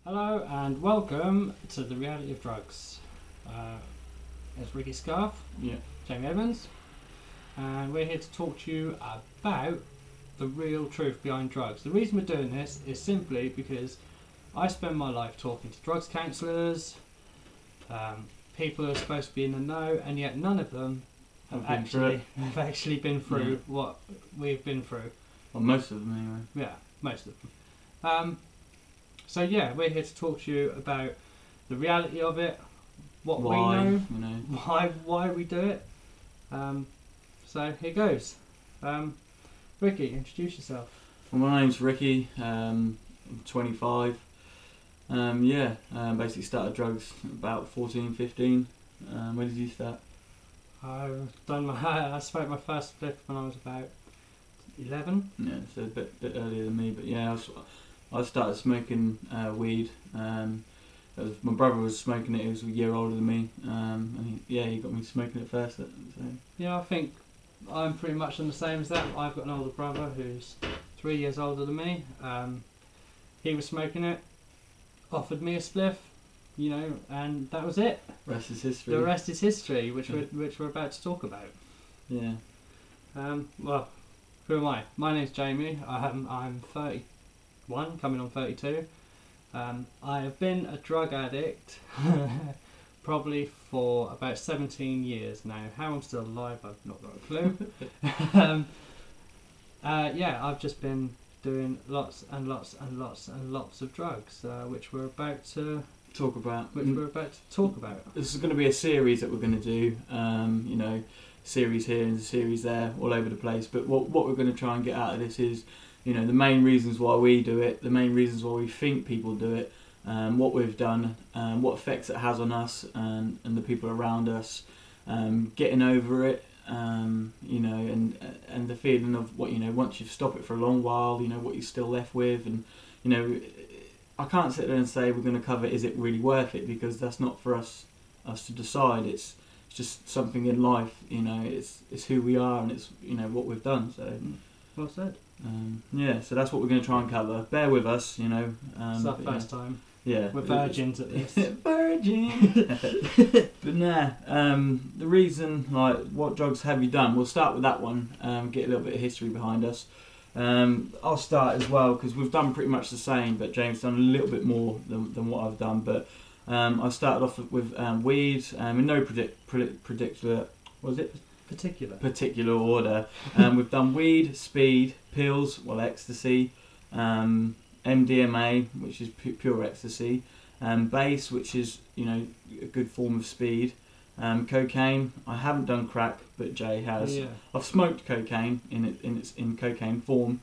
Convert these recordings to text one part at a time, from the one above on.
Hello and welcome to the Reality of Drugs. It's Ricky Scarf, Yeah. Jamie Evans, and we're here to talk to you about the real truth behind drugs. The reason we're doing this is simply because I spend my life talking to drugs counsellors, people who are supposed to be in the know, and yet none of them have actually been through what we've been through. Well, most of them anyway. Yeah, most of them. So yeah, we're here to talk to you about the reality of it, what we know, why we do it. So here goes. Ricky, introduce yourself. Well, my name's Ricky. I'm 25. Basically started drugs about 14, 15. When did you start? I smoked my first spliff when I was about 11. Yeah, so a bit earlier than me, but yeah, I started smoking weed. My brother was smoking it. He was a year older than me, and he got me smoking it first. So. Yeah, I think I'm pretty much on the same as that. I've got an older brother who's 3 years older than me. He was smoking it, offered me a spliff, and that was it. Rest is history. The rest is history, which we're about to talk about. Yeah. Well, who am I? My name's Jamie. I'm 31, coming on 32. I have been a drug addict probably for about 17 years now. How I'm still alive, I've not got a clue. I've just been doing lots and lots and lots and lots of drugs, which we're about to talk about. This is going to be a series that we're going to do. Series here and series there, all over the place. But what we're going to try and get out of this is, the main reasons why we do it, the main reasons why we think people do it, what we've done, what effects it has on us and the people around us, getting over it, and the feeling of what, once you've stopped it for a long while, what you're still left with. And, I can't sit there and say we're going to cover is it really worth it, because that's not for us to decide. It's just something in life, it's who we are, and it's, what we've done. So well said. So that's what we're going to try and cover. Bear with us, It's our first time. Yeah, we're virgins at this. Virgin. But the reason, what drugs have you done? We'll start with that one. Get a little bit of history behind us. I'll start as well, because we've done pretty much the same, but James done a little bit more than what I've done. But I started off with weed, in no particular order. We've done weed, speed, pills, ecstasy, MDMA, which is pure ecstasy, base, which is a good form of speed, cocaine. I haven't done crack, but Jay has. Yeah. I've smoked cocaine in cocaine form.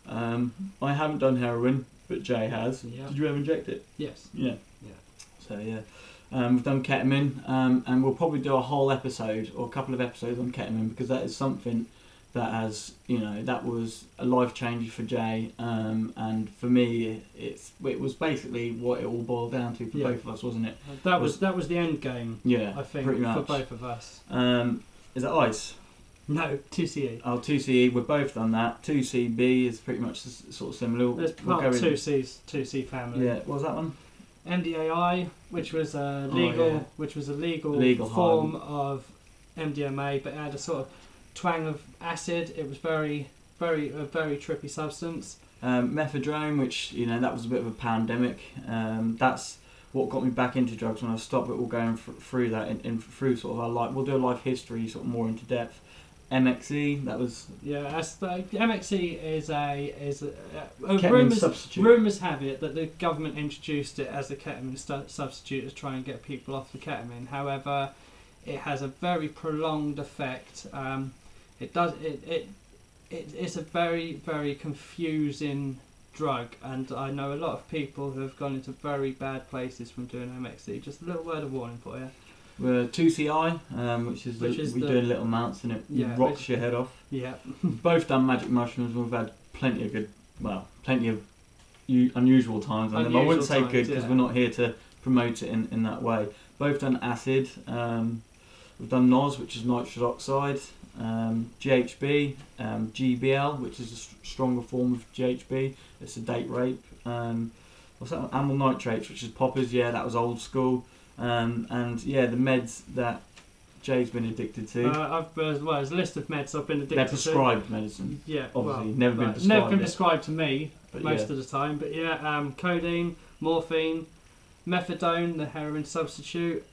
I haven't done heroin, but Jay has. Yeah. Did you ever inject it? Yes. Yeah. Yeah. So yeah. We've done ketamine, and we'll probably do a whole episode or a couple of episodes on ketamine, because that is something that has, that was a life changer for Jay, and for me, it was basically what it all boiled down to for both of us, wasn't it? That was the end game. Yeah, I think pretty much. for both of us. Is it ice? No, 2CE. Oh, 2CE. We've both done that. 2CB is pretty much sort of similar. There's part of 2C family. Yeah. What was that one? MDAI, which was a legal form of MDMA, but it had a sort of twang of acid. It was a very trippy substance. Methadrone, which that was a bit of a pandemic. That's what got me back into drugs when I stopped. But we're going through that through sort of our life. We'll do a life history sort of more into depth. MXE, that was MXE is ketamine substitute. Rumours have it that the government introduced it as a ketamine substitute to try and get people off the ketamine. However, it has a very prolonged effect. It's a very, very confusing drug, and I know a lot of people who have gone into very bad places from doing MXE. Just a little word of warning for you. We're 2CI, which is we're doing little amounts, and it rocks your head off. Yeah. We've both done magic mushrooms. We've had plenty of unusual times on them. I wouldn't say good, because we're not here to promote it in that way. Both done acid. We've done NOS, which is nitrous oxide. GHB, GBL, which is a stronger form of GHB. It's a date rape. what's that? Amyl nitrates, which is poppers. Yeah, that was old school. And yeah, the meds that Jay's been addicted to. There's a list of meds I've been addicted to. They're prescribed medicine. Yeah, obviously never been prescribed. Never been prescribed to me most of the time. But yeah, codeine, morphine, methadone, the heroin substitute,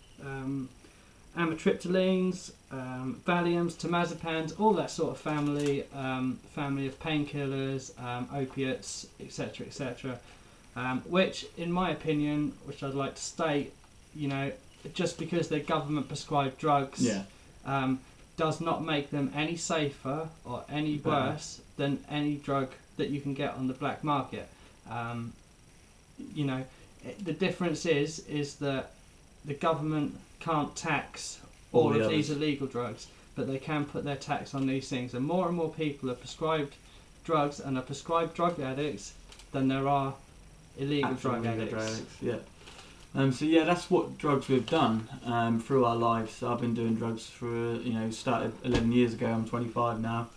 amitriptylines, Valiums, temazepams, all that sort of family of painkillers, opiates, etc., etc. Which, in my opinion, which I'd like to state, just because they're government prescribed drugs, does not make them any safer or any worse than any drug that you can get on the black market. The difference is that the government can't tax all of these illegal drugs, but they can put their tax on these things. And more people are prescribed drugs and are prescribed drug addicts than there are illegal drug addicts. Yeah. So yeah, that's what drugs we've done through our lives. I've been doing drugs for started 11 years ago. I'm 25 now.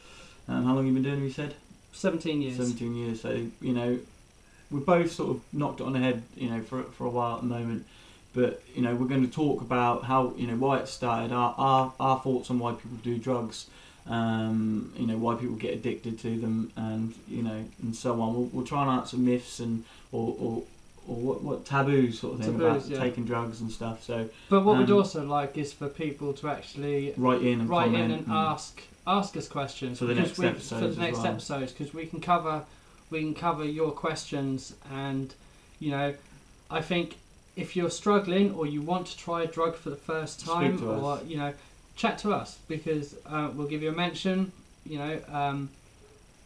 How long have you been doing? You said 17 years. 17 years. So we're both sort of knocked it on the head, for a while at the moment. But we're going to talk about how why it started, our thoughts on why people do drugs, why people get addicted to them, and and so on. We'll try and answer myths and or what taboos sort of thing about taking drugs and stuff. So, but what we'd also like is for people to actually write in and ask us questions for the next episodes, because we can cover your questions. And I think if you're struggling or you want to try a drug for the first time, or chat to us, because we'll give you a mention,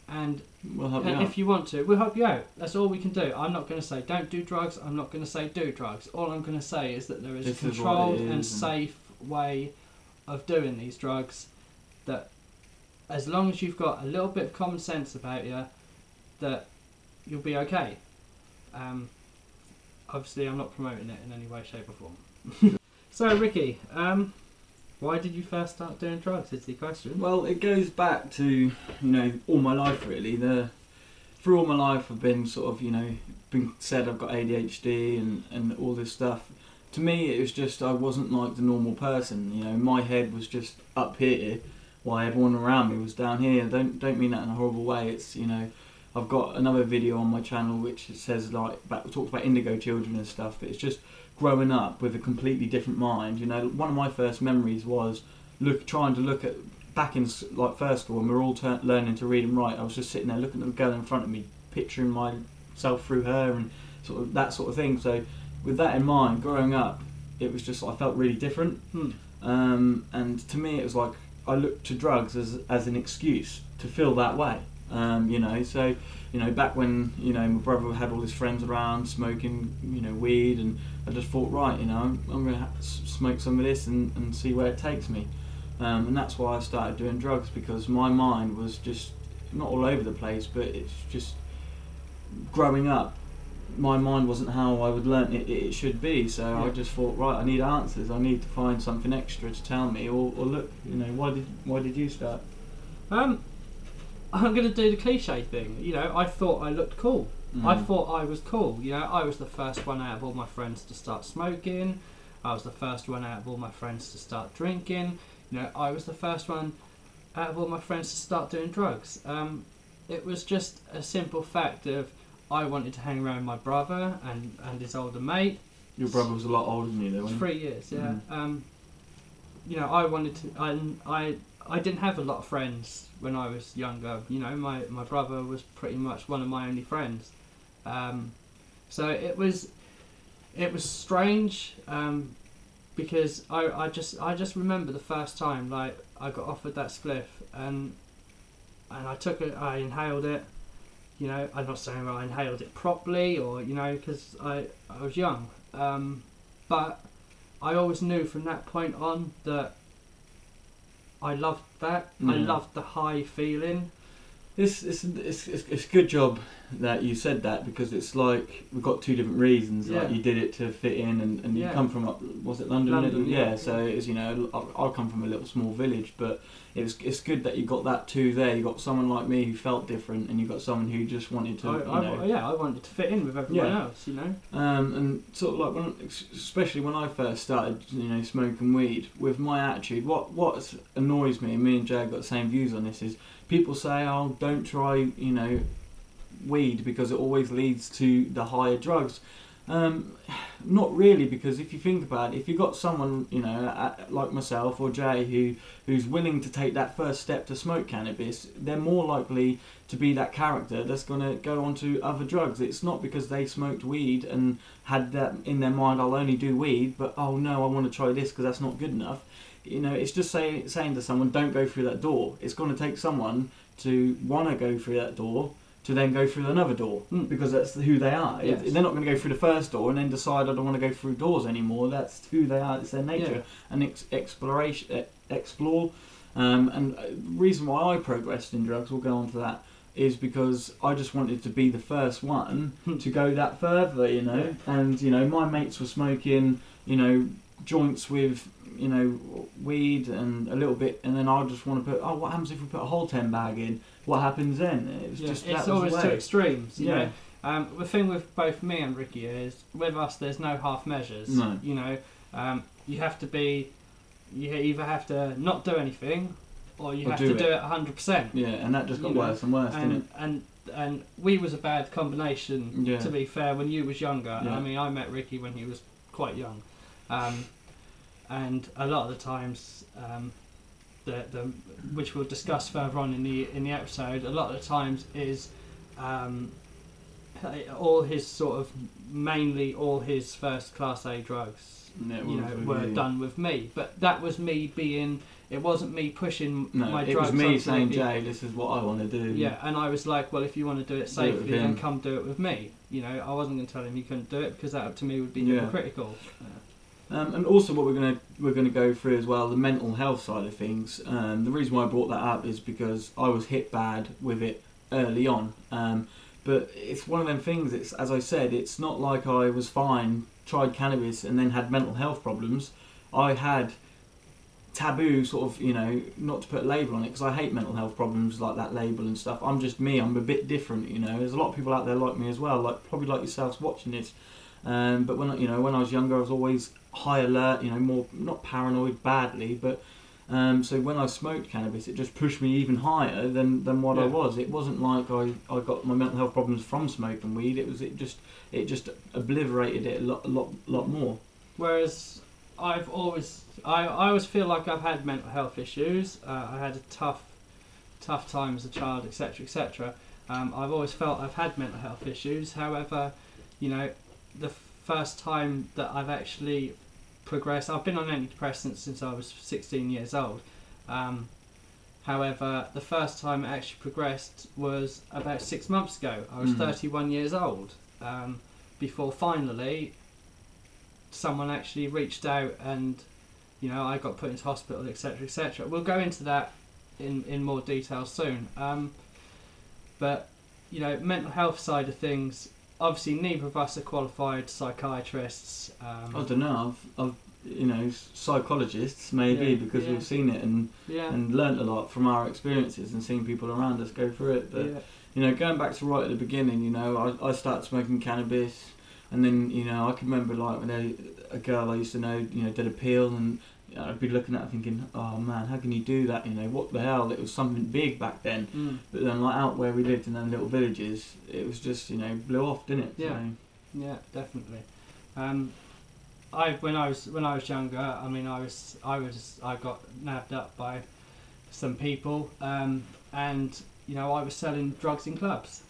and we'll help you out. If you want to, we'll help you out. That's all we can do. I'm not going to say don't do drugs. I'm not going to say do drugs. All I'm going to say is that there is a controlled and safe way of doing these drugs, that as long as you've got a little bit of common sense about you, that you'll be okay. Obviously, I'm not promoting it in any way, shape or form. So, Ricky, why did you first start doing drugs? Is the question. Well, it goes back to all my life really. Through all my life, I've been sort of been said I've got ADHD and all this stuff. To me, it was just I wasn't like the normal person. My head was just up here, while everyone around me was down here. Don't mean that in a horrible way. It's I've got another video on my channel which says talks about indigo children and stuff. But it's just growing up with a completely different mind. One of my first memories was trying to look at back in first school when we were all learning to read and write. I was just sitting there looking at the girl in front of me, picturing myself through her and sort of that sort of thing. So with that in mind, growing up, it was just I felt really different. And to me, it was like I looked to drugs as an excuse to feel that way. So back when my brother had all his friends around smoking weed, and I just thought, right, I'm going to smoke some of this and see where it takes me, and that's why I started doing drugs, because my mind was just not all over the place, but it's just growing up, my mind wasn't how I would learn it should be. So I just thought, right, I need answers. I need to find something extra to tell me, or look, why did you start? I'm going to do the cliche thing. I thought I looked cool. I thought I was cool. I was the first one out of all my friends to start smoking. I was the first one out of all my friends to start drinking. I was the first one out of all my friends to start doing drugs. It was just a simple fact of I wanted to hang around my brother and his older mate. Your brother was a lot older than you, though, wasn't he? 3 years, yeah. I wanted to. I didn't have a lot of friends when I was younger. My brother was pretty much one of my only friends. So it was strange, because I just remember the first time I got offered that spliff and I took it. I inhaled it. I'm not saying I inhaled it properly or because I was young, but I always knew from that point on that I loved that. I loved the high feeling. It's a good job that you said that, because it's like we've got two different reasons. Yeah. Like you did it to fit in, and you come from, was it London? London, So it's, you know, I come from a little small village, but it's good that you got that too there. You got someone like me who felt different, and you got someone who just wanted to, I wanted to fit in with everyone else, you know. And sort of like especially when I first started, you know, smoking weed, with my attitude, what annoys me, and me and Jay got the same views on this, is people say, oh, don't try, you know, weed because it always leads to the higher drugs. Not really, because if you think about it, if you've got someone, you know, like myself or Jay who's willing to take that first step to smoke cannabis, they're more likely to be that character that's going to go on to other drugs. It's not because they smoked weed and had that in their mind, I'll only do weed, but oh no, I want to try this because that's not good enough. You know, it's just saying to someone, don't go through that door. It's going to take someone to want to go through that door to then go through another door, because that's who they are. Yes. They're not going to go through the first door and then decide I don't want to go through doors anymore. That's who they are. It's their nature. And explore. And the reason why I progressed in drugs, we'll go on to that, is because I just wanted to be the first one to go that further, you know. And, you know, my mates were smoking, you know, joints with, you know, weed and a little bit, and then I just want to put, oh, what happens if we put a whole 10 bag in? What happens then? It's always two extremes, you know. The thing with both me and Ricky is, with us, there's no half measures. No. You know, you have to be, you either have to not do anything, or you have to do it 100%. Yeah, and that just got worse and worse, didn't it? And we was a bad combination, to be fair, when you was younger. Yeah. I mean, I met Ricky when he was quite young. And a lot of the times, which we'll discuss further on in the episode, a lot of the times is all his first class A drugs, were done with me. But that was me being. It wasn't me pushing my drugs. It was me saying, Jay, this is what I want to do. Yeah, and I was like, well, if you want to do it safely, then come do it with me. You know, I wasn't going to tell him he couldn't do it, because that to me would be hypocritical. And also what we're gonna go through as well, the mental health side of things. The reason why I brought that up is because I was hit bad with it early on. But it's one of them things. It's, as I said, it's not like I was fine, tried cannabis, and then had mental health problems. I had taboo, sort of, you know, not to put a label on it, because I hate mental health problems like that label and stuff. I'm just me. I'm a bit different, you know. There's a lot of people out there like me as well, like probably like yourselves watching this. But when I was younger, I was always high alert, you know, more not paranoid badly, but so when I smoked cannabis, it just pushed me even higher than what I was. It wasn't like I got my mental health problems from smoking weed. It just obliterated it a lot more. Whereas I always feel like I've had mental health issues. I had a tough time as a child, etc., etc. I've always felt I've had mental health issues. However, you know, the first time that I've actually progressed, I've been on antidepressants since I was 16 years old. However, the first time it actually progressed was about 6 months ago. I was 31 years old, before finally someone actually reached out, and, you know, I got put into hospital, etc., etc. We'll go into that in more detail soon. But, you know, mental health side of things, obviously neither of us are qualified psychiatrists. I don't know. I've you know, psychologists maybe, because we've seen it and learnt a lot from our experiences and seen people around us go through it. But you know, going back to right at the beginning, you know, I started smoking cannabis, and then, you know, I can remember like when a girl I used to know, you know, did a peel, and I'd be looking at her thinking, oh man, how can you do that? You know, what the hell? It was something big back then. But then, like, out where we lived in them little villages, it was just, you know, blew off, didn't it? Yeah, so. Yeah, definitely. When I was younger, I mean, I got nabbed up by some people, and, you know, I was selling drugs in clubs,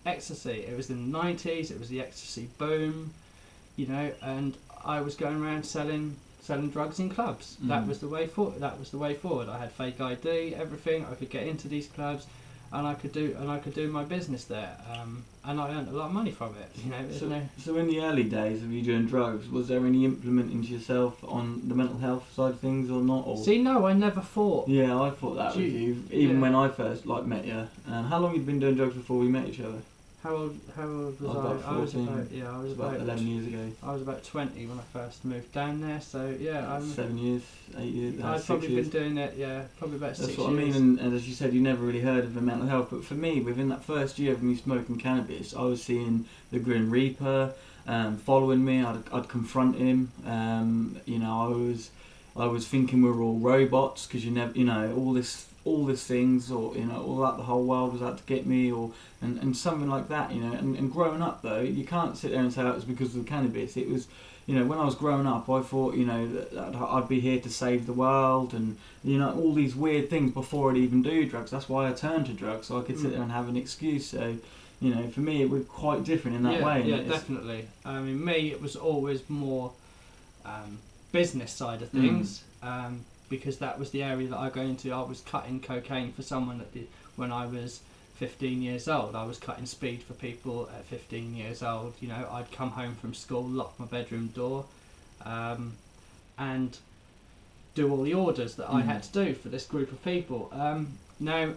ecstasy. It was in the 90s. It was the ecstasy boom, you know, and I was going around selling drugs in clubs. That was the way forward. I had fake ID, everything. I could get into these clubs, and I could do my business there. And I earned a lot of money from it. You know. So in the early days of you doing drugs, was there any implementing to yourself on the mental health side of things or not? Or? See, no, I never thought. Yeah, I thought that with you. Even when I first met you. How long had you been doing drugs before we met each other? How old was I? I was about 14. I was about 11 years ago. I was about 20 when I first moved down there. So yeah, 7 years, 8 years. I've probably been doing it. Yeah, probably about 6 years. That's what I mean. And as you said, you never really heard of the mental health. But for me, within that first year of me smoking cannabis, I was seeing the Grim Reaper following me. I'd confront him. I was thinking we were all robots because all these things, or all that the whole world was out to get me, and something like that, And growing up though, you can't sit there and say it was because of the cannabis. It was, when I was growing up, I thought, that I'd be here to save the world, and all these weird things before I'd even do drugs. That's why I turned to drugs, so I could sit there and have an excuse. So, for me, it was quite different in that way. Yeah, definitely. I mean, me, it was always more business side of things. Because that was the area that I go into. I was cutting cocaine for someone that did when I was 15 years old. I was cutting speed for people at 15 years old. I'd come home from school, lock my bedroom door, and do all the orders that I had to do for this group of people. Now,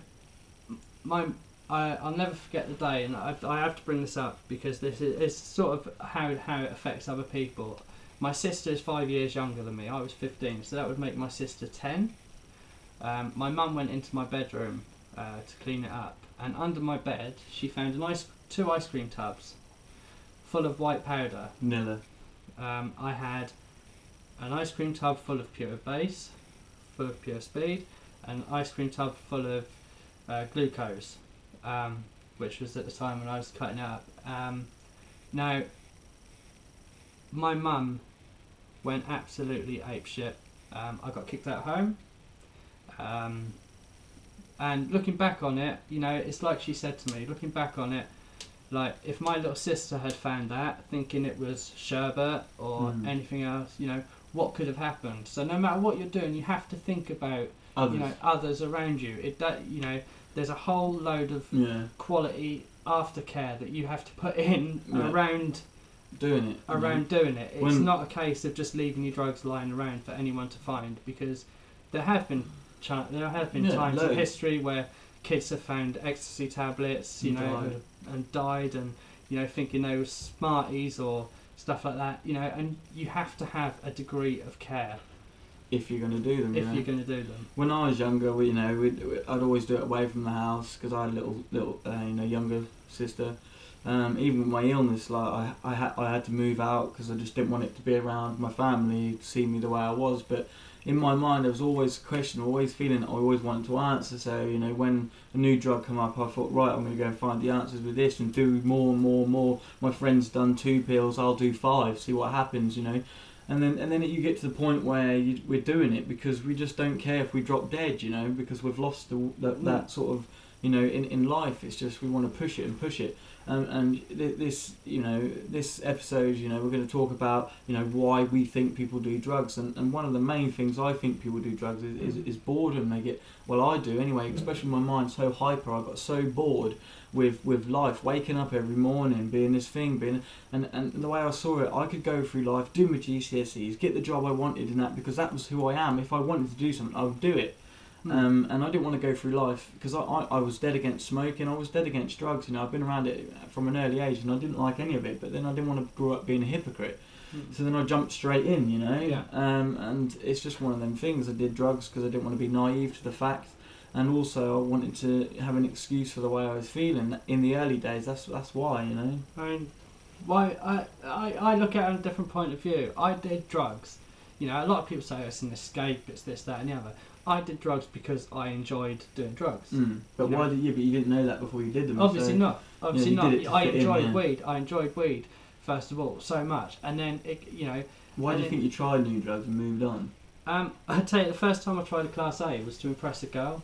I'll never forget the day, and I have to bring this up because this is sort of how it affects other people. My sister is 5 years younger than me. I was 15, so that would make my sister 10. My mum went into my bedroom to clean it up, and under my bed she found two ice cream tubs full of white powder. Vanilla. I had an ice cream tub full of pure base, full of pure speed, and an ice cream tub full of glucose, which was at the time when I was cutting it up. Now, my mum went absolutely apeshit. I got kicked out of home. And looking back on it, it's like she said to me, looking back on it, like if my little sister had found that, thinking it was sherbet or anything else, what could have happened? So no matter what you're doing, you have to think about others around you. There's a whole load of quality aftercare that you have to put in around doing it. It's not a case of just leaving your drugs lying around for anyone to find, because there have been times in history where kids have found ecstasy tablets, and died, and thinking they were Smarties or stuff like that, and you have to have a degree of care if you're going to do them. When I was younger, I'd always do it away from the house because I had a little younger sister. Even with my illness, like I had to move out because I just didn't want it to be around my family to see me the way I was. But in my mind, there was always a question, always feeling that I always wanted to answer. So when a new drug came up, I thought, right, I'm going to go and find the answers with this and do more and more and more. My friend's done 2 pills, I'll do 5, see what happens, And then you get to the point where we're doing it because we just don't care if we drop dead, because we've lost that sort of, in life. It's just we want to push it and push it. And this episode, we're going to talk about, why we think people do drugs. And one of the main things I think people do drugs is boredom. I do anyway, especially my mind's so hyper. I got so bored with life, waking up every morning, being this thing, and the way I saw it, I could go through life, do my GCSEs, get the job I wanted and that, because that was who I am. If I wanted to do something, I would do it. And I didn't want to go through life because I was dead against smoking. I was dead against drugs. I've been around it from an early age, and I didn't like any of it. But then I didn't want to grow up being a hypocrite. So then I jumped straight in, and it's just one of them things. I did drugs because I didn't want to be naive to the fact, and also I wanted to have an excuse for the way I was feeling in the early days. That's why, I mean, why I look at it from a different point of view. I did drugs. A lot of people say it's an escape, it's this, that, and the other. I did drugs because I enjoyed doing drugs. But why did you? But you didn't know that before you did them. Obviously not. Obviously not. I enjoyed weed. I enjoyed weed first of all so much, and then Why do you think you tried new drugs and moved on? I'd tell you, the first time I tried a Class A was to impress a girl.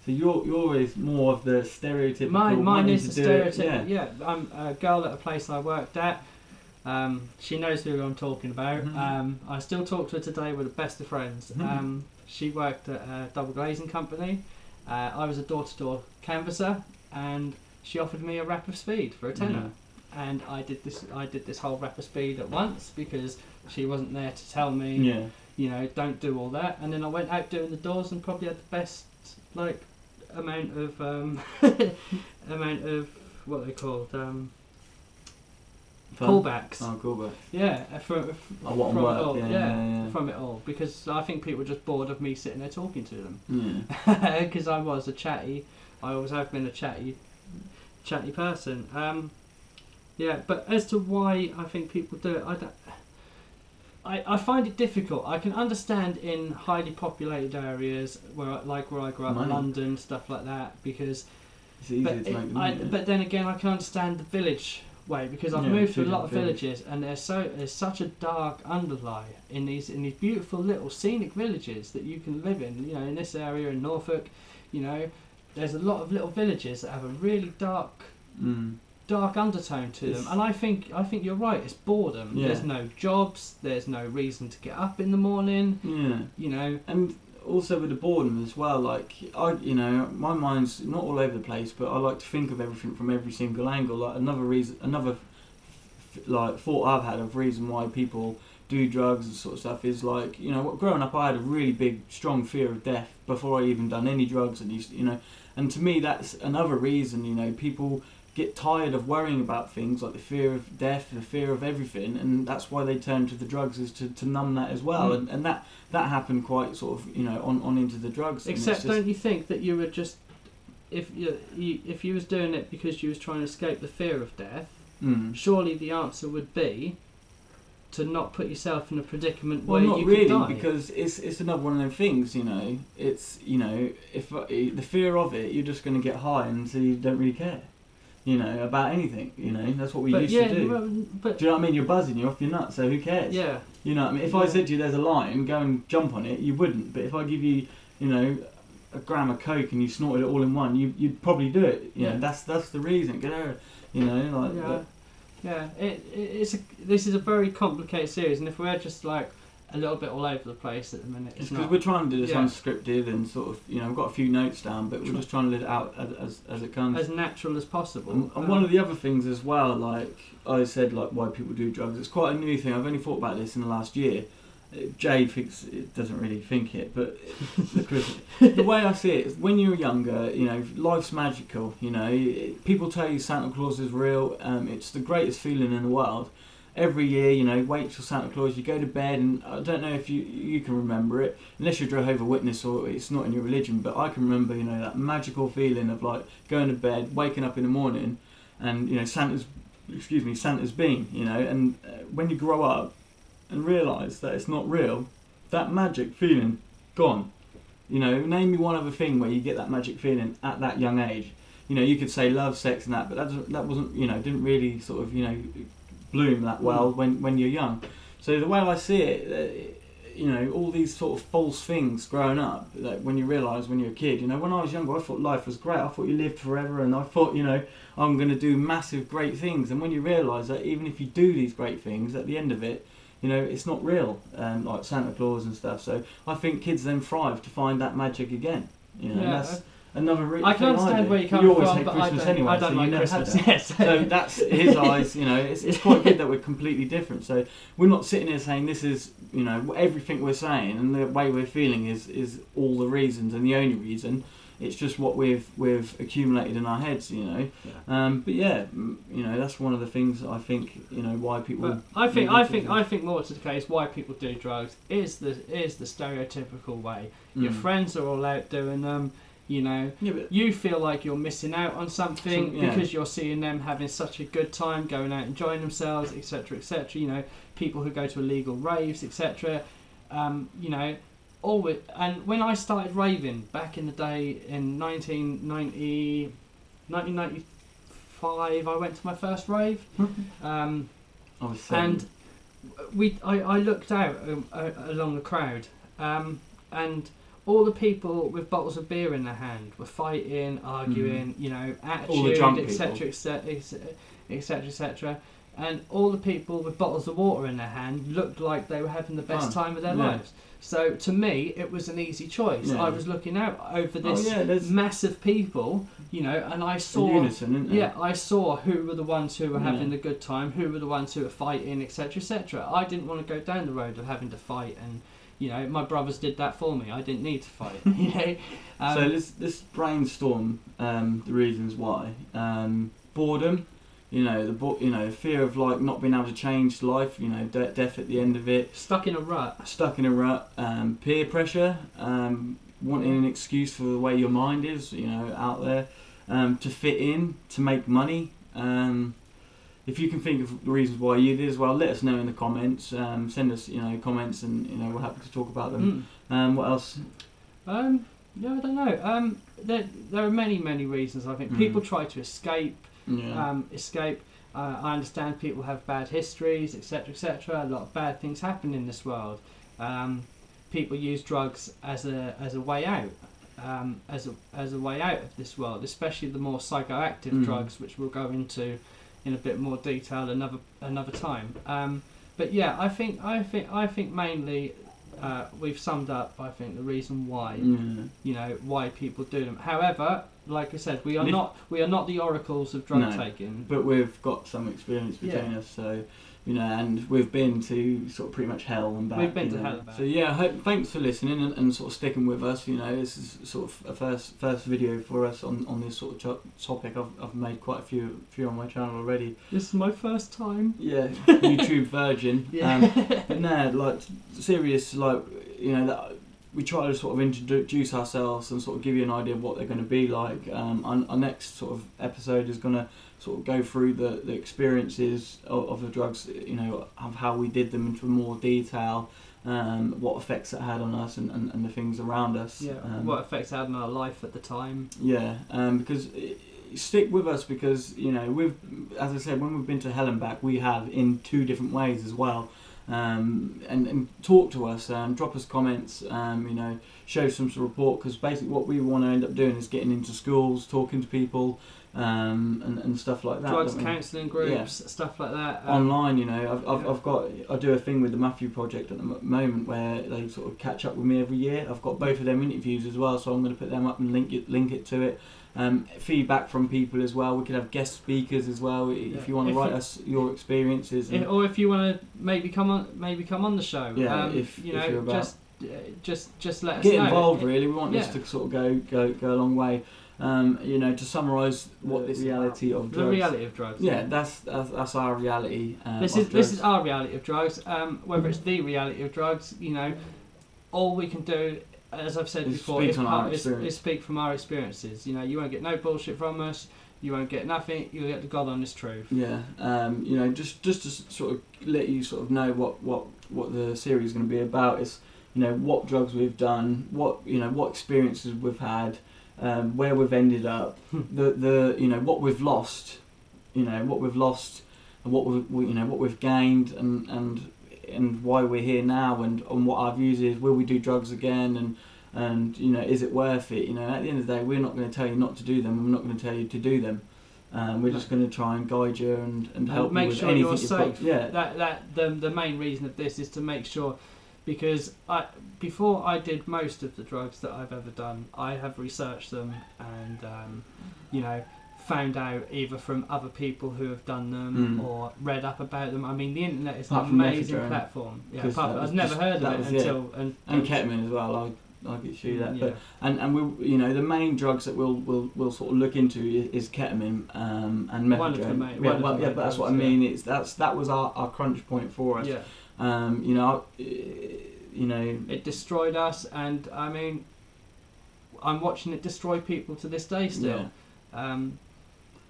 So you're is more of the stereotypical. Mine is the stereotypical. Yeah, I'm a girl at a place I worked at. She knows who I'm talking about. I still talk to her today. We're the best of friends. She worked at a double glazing company. I was a door-to-door canvasser, and she offered me a wrap of speed for a tenner. And I did this whole wrap of speed at once because she wasn't there to tell me, don't do all that. And then I went out doing the doors and probably had the best amount of what are they called? Fun? Callbacks. Oh, callback. Yeah, from What it work? all. Yeah. From it all, because I think people are just bored of me sitting there talking to them. Yeah. Because I always have been a chatty person. Yeah, but as to why I think people do it, I find it difficult. I can understand in highly populated areas where I grew up, London, stuff like that, because it's easier to make money. but then again, I can understand the village way, because I've moved to a lot of villages, and there's such a dark underlie in these beautiful little scenic villages that you can live in. You know, in this area in Norfolk, you know, there's a lot of little villages that have a really dark undertone to them, and I think you're right. It's boredom. Yeah. There's no jobs. There's no reason to get up in the morning. Yeah. You know, and also with the boredom as well. Like my mind's not all over the place, but I like to think of everything from every single angle. Like another thought I've had of reason why people do drugs and sort of stuff is like, you know, growing up I had a really big, strong fear of death before I even done any drugs, and and to me that's another reason. You know, people get tired of worrying about things like the fear of death, the fear of everything, and that's why they turn to the drugs, is to numb that as well. And that happened quite sort of, you know, on into the drugs. Except, don't you think that you were just, if you was doing it because you was trying to escape the fear of death, surely the answer would be to not put yourself in a predicament where you could die. Because it's another one of them things, you know. It's, you know, if the fear of it, you're just going to get high and so you don't really care. You know, about anything, you know, that's what we used to do. But do you know what I mean? You're buzzing, you're off your nuts, so who cares? Yeah. You know what I mean? If I said to you there's a lion, go and jump on it, you wouldn't. But if I give you, you know, a gram of coke and you snorted it all in one, you'd probably do it. You know, that's the reason. Get over, you know, like. This is a very complicated series, and if we're just like a little bit all over the place at the minute, it's because we're trying to do this unscripted and sort of, you know, I've got a few notes down, but we're just trying to let it out as it comes, as natural as possible. And one of the other things as well, like I said, like why people do drugs, it's quite a new thing. I've only thought about this in the last year. Jade thinks it doesn't really think it, but the way I see it is when you're younger, you know, life's magical. You know, people tell you Santa Claus is real. It's the greatest feeling in the world. Every year, you know, wait till Santa Claus, you go to bed, and I don't know if you can remember it, unless you're a Jehovah's Witness or it's not in your religion, but I can remember, you know, that magical feeling of like going to bed, waking up in the morning, and, you know, Santa's been, you know, and when you grow up and realise that it's not real, that magic feeling, gone. You know, name me one other thing where you get that magic feeling at that young age. You know, you could say love, sex and that, but that wasn't, you know, didn't really sort of, you know, bloom that well when you're young. So the way I see it, you know, all these sort of false things growing up, like when you realise when you're a kid, you know, when I was younger I thought life was great, I thought you lived forever, and I thought, you know, I'm going to do massive great things, and when you realise that even if you do these great things, at the end of it, you know, it's not real, like Santa Claus and stuff. So I think kids then thrive to find that magic again, you know, and that's another reason. I can understand where you're coming from. You always from, hate but Christmas anyway, I don't so like you never Christmas. had that. Yes. So that's his eyes, you know, it's quite good that we're completely different. So we're not sitting here saying this is, you know, everything we're saying and the way we're feeling is all the reasons and the only reason. It's just what we've accumulated in our heads, you know. But yeah, you know, that's one of the things I think, you know, why people. But I think more to the case why people do drugs is the stereotypical way. Your friends are all out doing them. You know, you feel like you're missing out on something because you're seeing them having such a good time, going out enjoying themselves, etc., etc. You know, people who go to illegal raves, etc. You know. And when I started raving back in the day in 1995, I went to my first rave. I looked out along the crowd, and all the people with bottles of beer in their hand were fighting, arguing, you know, attitude, etc., etc., etc. And all the people with bottles of water in their hand looked like they were having the best time of their lives. So to me, it was an easy choice. I was looking out over this massive people, you know, and I saw I saw who were the ones who were having the good time, who were the ones who were fighting, etc., etc. I didn't want to go down the road of having to fight, and you know, my brothers did that for me. I didn't need to fight. You know. So let's brainstorm the reasons why. boredom. You know, the fear of like not being able to change life. You know, death at the end of it. Stuck in a rut. Peer pressure. Wanting an excuse for the way your mind is. You know, out there. To fit in, to make money. If you can think of reasons why you did as well, let us know in the comments. Send us, comments, and we're happy to talk about them. What else? Yeah, I don't know. There are many reasons. I think people try to escape. I understand people have bad histories, etc., etc. A lot of bad things happen in this world. People use drugs as a way out. As a way out of this world, especially the more psychoactive drugs, which we'll go into in a bit more detail another time. But yeah, I think mainly we've summed up. I think the reason why why people do them. However, like I said, we are not the oracles of drug taking, but we've got some experience between us, so. And we've been to sort of pretty much hell and back. We've been to hell and back. So yeah, thanks for listening and sort of sticking with us. This is sort of a first video for us on this sort of topic. I've made quite a few on my channel already. This is my first time. Yeah, YouTube virgin. But no, like serious, that we try to sort of introduce ourselves and sort of give you an idea of what they're going to be like. Our next sort of episode is going to sort of go through the experiences of the drugs, of how we did them into more detail, what effects it had on us and the things around us. Yeah, what effects it had on our life at the time. Yeah, because stick with us because, as I said, when we've been to hell and back, we have in 2 different ways as well. And talk to us, drop us comments, show some support, because basically what we want to end up doing is getting into schools, talking to people, and stuff like that. Drugs counselling groups, stuff like that. Online, I do a thing with the Matthew Project at the moment where they sort of catch up with me every year. I've got both of them interviews as well, so I'm going to put them up and link it to it. Feedback from people as well. We could have guest speakers as well if you want to write us your experiences, or if you want to maybe come on the show. Yeah, if you're about, just let us get know. involved. Really, we want this to sort of go a long way. To summarise what the reality of drugs. The reality of drugs. Yeah, that's our reality. This is our reality of drugs. Whether it's the reality of drugs, all we can do, as I've said before, is speak from our experiences. You won't get no bullshit from us. You won't get nothing. You'll get the God honest truth. Yeah. Just to sort of let you sort of know what the series is going to be about is, what drugs we've done, what experiences we've had, where we've ended up, what we've lost, and what we've gained, and why we're here now, and what our views is. Will we do drugs again, and is it worth it? At the end of the day, we're not going to tell you not to do them. We're not going to tell you to do them. We're just going to try and guide you and help make you with sure anything you're safe. Got. The main reason of this is to make sure, because before I did most of the drugs that I've ever done, I have researched them and found out either from other people who have done them or read up about them. I mean, the internet is an amazing platform. Yeah, I've never heard of it until and ketamine as well. I get you that, yeah. But and we the main drugs that we'll sort of look into is ketamine and methadone. One of the main, but that's what I mean. That was our crunch point for us. Yeah. It destroyed us, and I mean, I'm watching it destroy people to this day still. Yeah.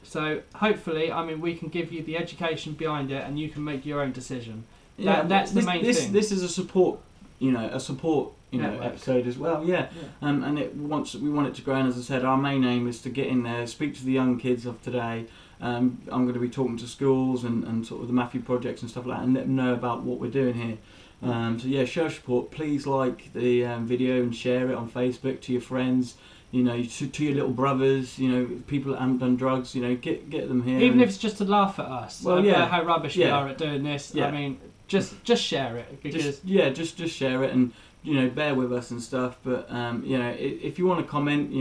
So hopefully, we can give you the education behind it, and you can make your own decision. That's the main thing. This is a support, episode as well. Yeah. And we want it to grow. And as I said, our main aim is to get in there, speak to the young kids of today. I'm going to be talking to schools and sort of the Matthew projects and stuff like that, and let them know about what we're doing here. Show support. Please like the video and share it on Facebook to your friends. To your little brothers. People that haven't done drugs. Get them here. Even if it's just to laugh at us. How rubbish we are at doing this. Yeah. Just share it because just share it and bear with us and stuff. But if you want to comment,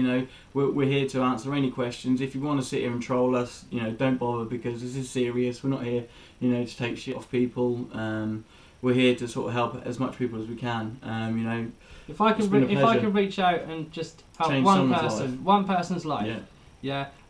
we're here to answer any questions. If you want to sit here and troll us, don't bother, because this is serious. We're not here, to take shit off people. We're here to sort of help as much people as we can. If I can reach out and just help one person's life,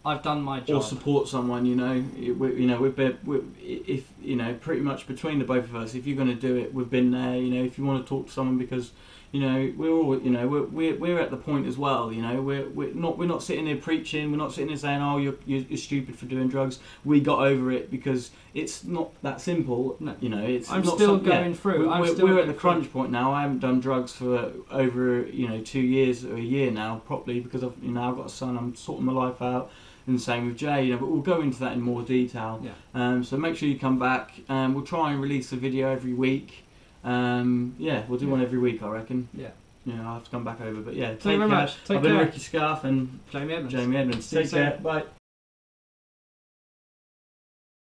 I've done my or job. support someone. You know, if you know, pretty much between the both of us, if you're going to do it, we've been there. You know, if you want to talk to someone, because you know we're all, you know, we're at the point as well. You know, we're not sitting here preaching. We're not sitting here saying, oh, you're stupid for doing drugs. We got over it, because it's not that simple. No. You know, it's I'm not still going through. We're at the crunch point now. I haven't done drugs for over 2 years or a year now properly, because I've got a son. I'm sorting my life out, and the same with Jay. You know, but we'll go into that in more detail. Yeah. So make sure you come back. We'll try and release a video every week. We'll do one every week, I reckon. Yeah. I'll have to come back over, but yeah. Thank you very much. I've been Ricky Scarf and Jamie Edmonds. Take care. Bye.